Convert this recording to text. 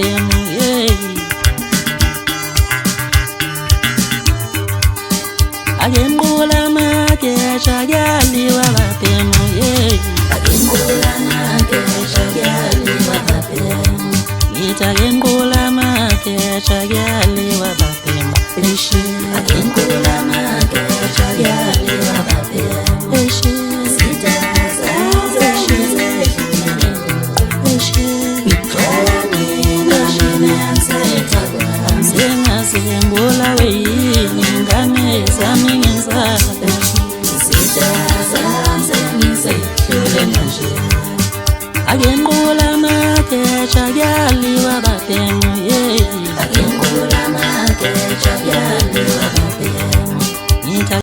baptemo, agembula makesha gali wa baptemo, agembula makesha gali wa baptemo, agembula makesha gali wa baptemo, agembula makesha gali wa baptemo, Ngula weyini ngane zami ngenzala agembula makesha gali wa baptemo, agembula makesha gali